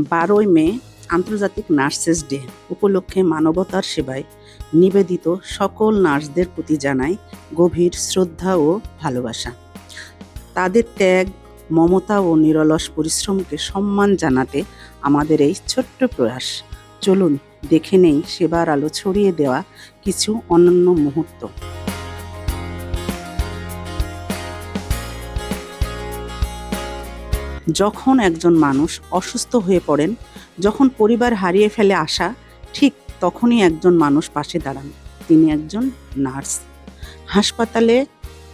12 মে আন্তর্জাতিক nurses day উপলক্ষে মানবতার সেবায় নিবেদিত সকল নার্সদের প্রতি জানাই গভীর শ্রদ্ধা ও ভালোবাসা। তাদের ত্যাগ, মমতা ও নিরলস পরিশ্রমকে সম্মান জানাতে আমাদের এই ছোট্ট প্রয়াস। চলুন দেখে নেই সেবার আলো ছড়িয়ে দেওয়া কিছু অনন্য মুহূর্ত। যখন একজন মানুষ অসুস্থ হয়ে পড়েন, যখন পরিবার হারিয়ে ফেলে আশা, ঠিক তখনই একজন মানুষ পাশে দাঁড়ান। তিনি একজন নার্স। হাসপাতালে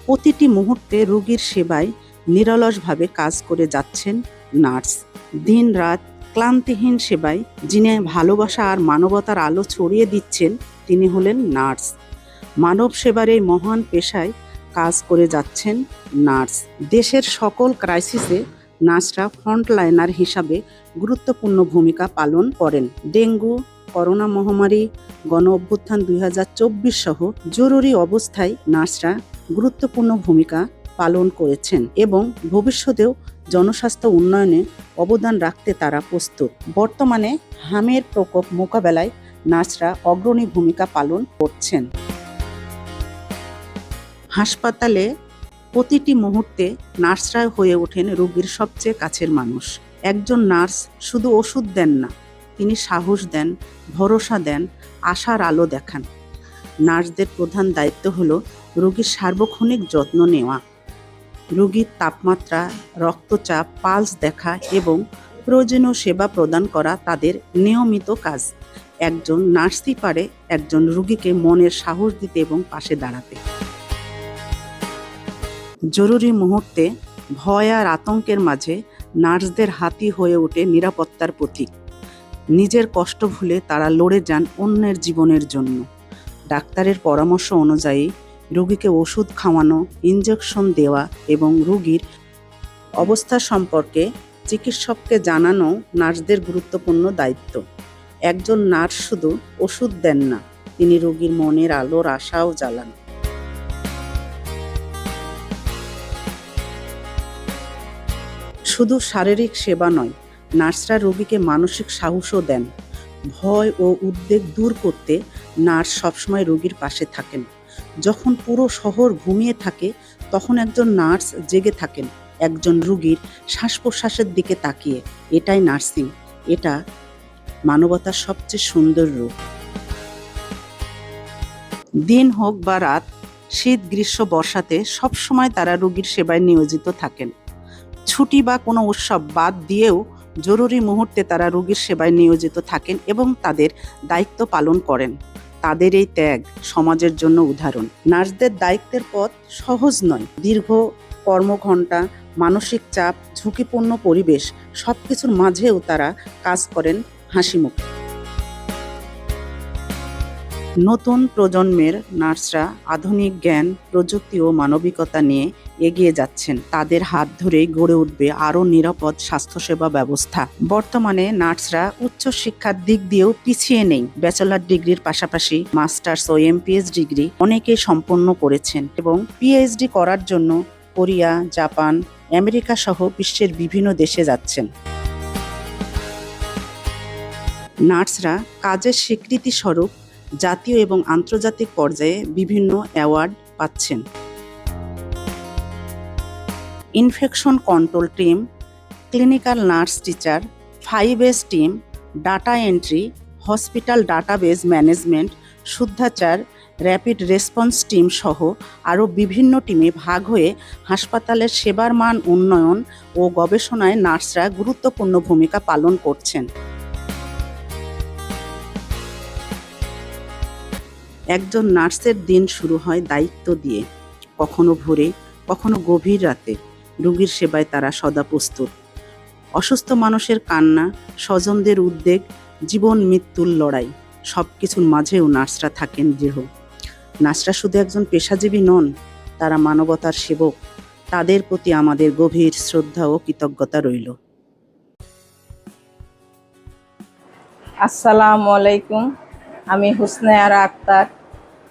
প্রতিটি মুহূর্তে রোগীর সেবায় নিরলসভাবে কাজ করে যাচ্ছেন নার্স। দিন রাত ক্লান্তিহীন সেবায় যিনি ভালোবাসা আর মানবতার আলো ছড়িয়ে দিচ্ছেন, তিনি হলেন নার্স। মানব সেবার এই মহান পেশায় কাজ করে যাচ্ছেন নার্স। দেশের সকল ক্রাইসিসে নার্সরা ফ্রন্টলাইনার হিসাবে গুরুত্বপূর্ণ ভূমিকা পালন করেন। ডেঙ্গু, করোনা মহামারী, গণ অভ্যুত্থান 2024 সহ জরুরি অবস্থায় নার্সরা গুরুত্বপূর্ণ ভূমিকা পালন করেছেন এবং ভবিষ্যতেও জনস্বাস্থ্য উন্নয়নে অবদান রাখতে তারা প্রস্তুত। বর্তমানে হামের প্রকোপ মোকাবেলায় নার্সরা অগ্রণী ভূমিকা পালন করছেন। হাসপাতালে প্রতিটি মুহূর্তে নার্সরা হয়ে ওঠেন রোগীর সবচেয়ে কাছের মানুষ। একজন নার্স শুধু ওষুধ দেন না, তিনি সাহস দেন, ভরসা দেন, আশার আলো দেখান। নার্সদের প্রধান দায়িত্ব হলো রোগীর সার্বক্ষণিক যত্ন নেওয়া, রোগীর তাপমাত্রা, রক্তচাপ, পালস দেখা এবং প্রয়োজনীয় সেবা প্রদান করা তাদের নিয়মিত কাজ। একজন নার্সই পারে একজন রোগীকে মনের সাহস দিতে এবং পাশে দাঁড়াতে। জরুরি মুহূর্তে ভয় আর আতঙ্কের মাঝে নার্সদের হাতই হয়ে ওঠে নিরাপত্তার প্রতীক। নিজের কষ্ট ভুলে তারা লড়ে যান অন্যের জীবনের জন্য। ডাক্তারের পরামর্শ অনুযায়ী রোগীকে ওষুধ খাওয়ানো, ইনজেকশন দেওয়া এবং রোগীর অবস্থা সম্পর্কে চিকিৎসককে জানানো নার্সদের গুরুত্বপূর্ণ দায়িত্ব। একজন নার্স শুধু ওষুধ দেন না, তিনি রোগীর মনের আলোর আশাও জ্বালান। শুধু শারীরিক সেবা নয়, নার্সরা রোগীকে মানসিক সাহসও দেন। ভয় ও উদ্বেগ দূর করতে নার্স সবসময় রোগীর পাশে থাকেন। যখন পুরো শহর ঘুমিয়ে থাকে, তখন একজন নার্স জেগে থাকেন, একজন রোগীর শ্বাস প্রশ্বাসের দিকে তাকিয়ে। এটাই নার্সিং, এটা মানবতার সবচেয়ে সুন্দর রূপ। দিন হোক বা রাত, শীত, গ্রীষ্ম, বর্ষাতে সবসময় তারা রোগীর সেবায় নিয়োজিত থাকেন। ছুটি বা কোনো উৎসব বাদ দিয়েও জরুরি মুহূর্তে তারা রোগীর সেবায় নিয়োজিত থাকেন এবং তাদের দায়িত্ব পালন করেন। তাদের এই ত্যাগ সমাজের জন্য উদাহরণ। নার্সদের দায়িত্বের পথ সহজ নয়। দীর্ঘ কর্মঘণ্টা, মানসিক চাপ, ঝুঁকিপূর্ণ পরিবেশ, সবকিছুর মাঝেও তারা কাজ করেন হাসিমুখে। নতুন প্রজন্মের নার্সরা আধুনিক জ্ঞান, প্রযুক্তি ও মানবিকতা নিয়ে এগিয়ে যাচ্ছেন। তাদের হাত ধরেই গড়ে উঠবে আরও নিরাপদ স্বাস্থ্যসেবা ব্যবস্থা। বর্তমানে নার্সরা উচ্চশিক্ষার দিক দিয়েও পিছিয়ে নেই। ব্যাচেলর ডিগ্রির পাশাপাশি মাস্টার্স ও এমপিএস ডিগ্রি অনেকেই সম্পন্ন করেছেন এবং পিএইচডি করার জন্য কোরিয়া, জাপান, আমেরিকা সহ বিশ্বের বিভিন্ন দেশে যাচ্ছেন। নার্সরা কাজের স্বীকৃতি স্বরূপ জাতীয় এবং আন্তর্জাতিক পর্যায়ে বিভিন্ন অ্যাওয়ার্ড পাচ্ছেন। Infection control team, clinical nurse teacher, 5S team, data entry, hospital database management, শুদ্ধাচার, র্যাপিড রেসপন্স টিম সহ আরও বিভিন্ন টিমে ভাগ হয়ে হাসপাতালের সেবার মান উন্নয়ন ও গবেষণায় নার্সরা গুরুত্বপূর্ণ ভূমিকা পালন করছেন। একজন নার্সের দিন শুরু হয় দায়িত্ব দিয়ে। কখনো ভোরে, কখনো গভীর রাতে রোগীর সেবায় তারা সদা প্রস্তুত। অসুস্থ মানুষের কান্না, স্বজনদের উদ্বেগ, জীবন মৃত্যুর লড়াই, সব কিছুর মাঝেও নার্সরা থাকেন দৃঢ়। নার্সরা শুধু একজন পেশাজীবী নন, তারা মানবতার সেবক। তাদের প্রতি আমাদের গভীর শ্রদ্ধা ও কৃতজ্ঞতা রইল। আসসালামু আলাইকুম। আমি হুসনে আরা আক্তার,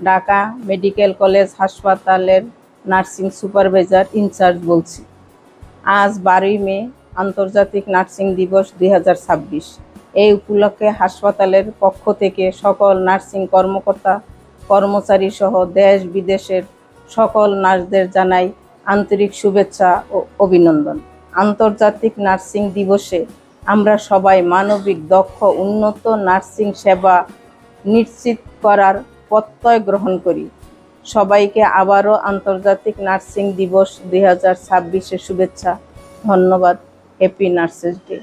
ঢাকা মেডিকেল কলেজ হাসপাতালের নার্সিং সুপারভাইজার ইনচার্জ বলছি। আজ 12 মে আন্তর্জাতিক নার্সিং দিবস 2026। এই উপলক্ষে হাসপাতালের পক্ষ থেকে সকল নার্সিং কর্মকর্তা কর্মচারী সহ দেশ বিদেশের সকল নার্সদের জানাই আন্তরিক শুভেচ্ছা ও অভিনন্দন। আন্তর্জাতিক নার্সিং দিবসে আমরা সবাই মানবিক, দক্ষ, উন্নত নার্সিং সেবা নিশ্চিত করার প্রত্যয় গ্রহণ করি। সবাইকে আবারও আন্তর্জাতিক নার্সিং দিবস 2026-এর শুভেচ্ছা। ধন্যবাদ। Happy nurses day.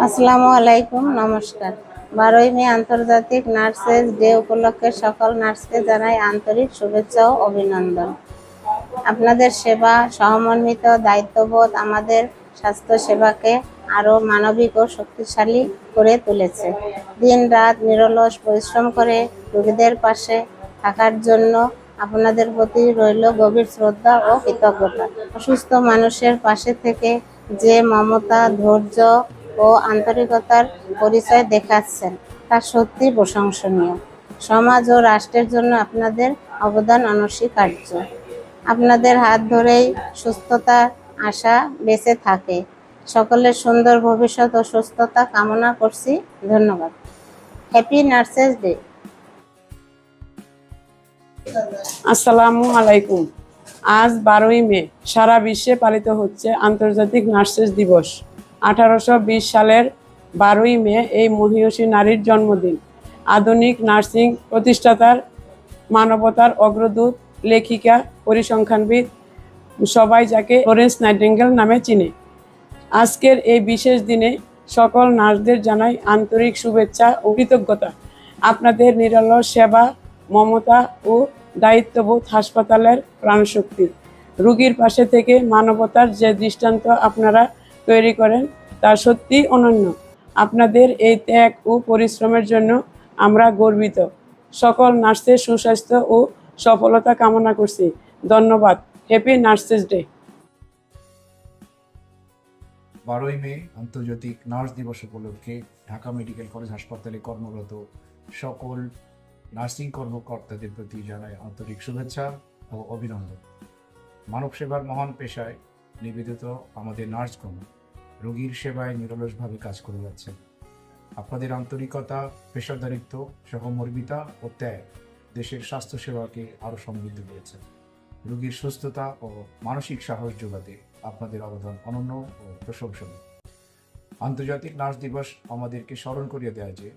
আসসালামু আলাইকুম, নমস্কার। 12ই মে আন্তর্জাতিক নার্সেস ডে উপলক্ষে সকল নার্সকে জানাই আন্তরিক শুভেচ্ছা ও অভিনন্দন। আপনাদের সেবা, সহমর্মিত দায়িত্ববোধ আমাদের স্বাস্থ্য সেবাকে আরও মানবিক ও শক্তিশালী করে তুলেছে। দিন রাত নিরলস পরিশ্রম করে রোগীদের পাশে থাকার জন্য আপনাদের প্রতি রইল গভীর শ্রদ্ধা ও কৃতজ্ঞতা। অসুস্থ মানুষের পাশে থেকে যে মমতা, ধৈর্য ও আন্তরিকতার পরিচয় দেখাচ্ছেন তা সত্যি প্রশংসনীয়। সমাজ ও রাষ্ট্রের জন্য আপনাদের অবদান অনস্বীকার্য। আপনাদের হাত ধরেই সুস্থতার আশা বেঁচে থাকে। সকলের সুন্দর ভবিষ্যৎ ও সুস্থতা কামনা করছি। ধন্যবাদ। Happy nurses day. আসসালামু আলাইকুম। আজ 12ই মে সারা বিশ্বে পালিত হচ্ছে আন্তর্জাতিক নার্সেস দিবস। 1820 সালের 12ই মে এই মহীয়সী নারীর জন্মদিন। আধুনিক নার্সিং প্রতিষ্ঠাতার, মানবতার অগ্রদূত, লেখিকা, পরিসংখ্যানবিদ, সবাই যাকে ফ্লোরেন্স নাইটিঙ্গেল নামে চিনে। আজকের এই বিশেষ দিনে সকল নার্সদের জানাই আন্তরিক শুভেচ্ছা ও কৃতজ্ঞতা। আপনাদের নিরলস সেবা, মমতা ও দায়িত্ববোধ হাসপাতালের প্রাণশক্তি। রোগীর পাশে থেকে মানবতার যে দৃষ্টান্ত আপনারা তৈরি করেন তা সত্যি অনন্য। আপনাদের এই ত্যাগ ও পরিশ্রমের জন্য আমরা গর্বিত। সকল নার্সের সুস্বাস্থ্য ও সফলতা কামনা করছি। ধন্যবাদ। Happy nurses day. 12ই মে আন্তর্জাতিক নার্স দিবস উপলক্ষে ঢাকা মেডিকেল কলেজ হাসপাতালে কর্মরত সকল নার্সিং কর্মকর্তাদের প্রতি জানাই আন্তরিক শুভেচ্ছা ও অভিনন্দন। মানব সেবার মহান পেশায় নিবেদিত আমাদের নার্সগণ রোগীর সেবায় নিরলসভাবে কাজ করে যাচ্ছেন। আপনাদের আন্তরিকতা, পেশাদারিত্ব, সহমর্মিতা ও ত্যাগ দেশের স্বাস্থ্যসেবাকে আরও সমৃদ্ধ করেছে। রোগীর সুস্থতা ও মানসিক সাহস যোগাতে আপনাদের অবদান অনন্য ও প্রশংসনীয়। আন্তর্জাতিক নার্স দিবস আমাদেরকে স্মরণ করিয়ে দেয় যে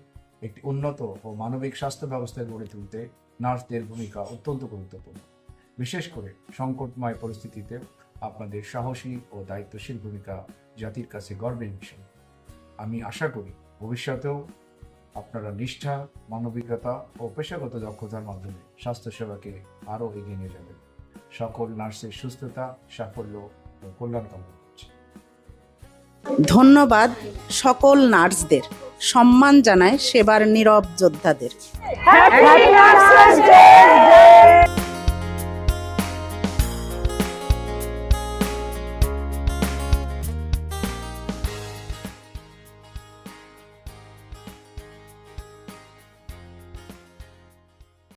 একটি উন্নত ও মানবিক স্বাস্থ্য ব্যবস্থা গড়ে তুলতে নার্সদের ভূমিকা অত্যন্ত গুরুত্বপূর্ণ। বিশেষ করে সংকটময় পরিস্থিতিতে আপনাদের সাহসী ও দায়িত্বশীল ভূমিকা জাতির কাছে গর্বের বিষয়। আমি আশা করি ভবিষ্যতেও আপনারা নিষ্ঠা, মানবিকতা ও পেশাগত দক্ষতার মাধ্যমে স্বাস্থ্যসেবাকে আরও এগিয়ে নিয়ে যাবেন। সকল নার্সের সুস্থতা, সাফল্য ও কল্যাণ কামনা করছি। ধন্যবাদ সকল নার্সদের। সম্মান জানায় সেবার নীরব যোদ্ধাদের। Happy nurses day.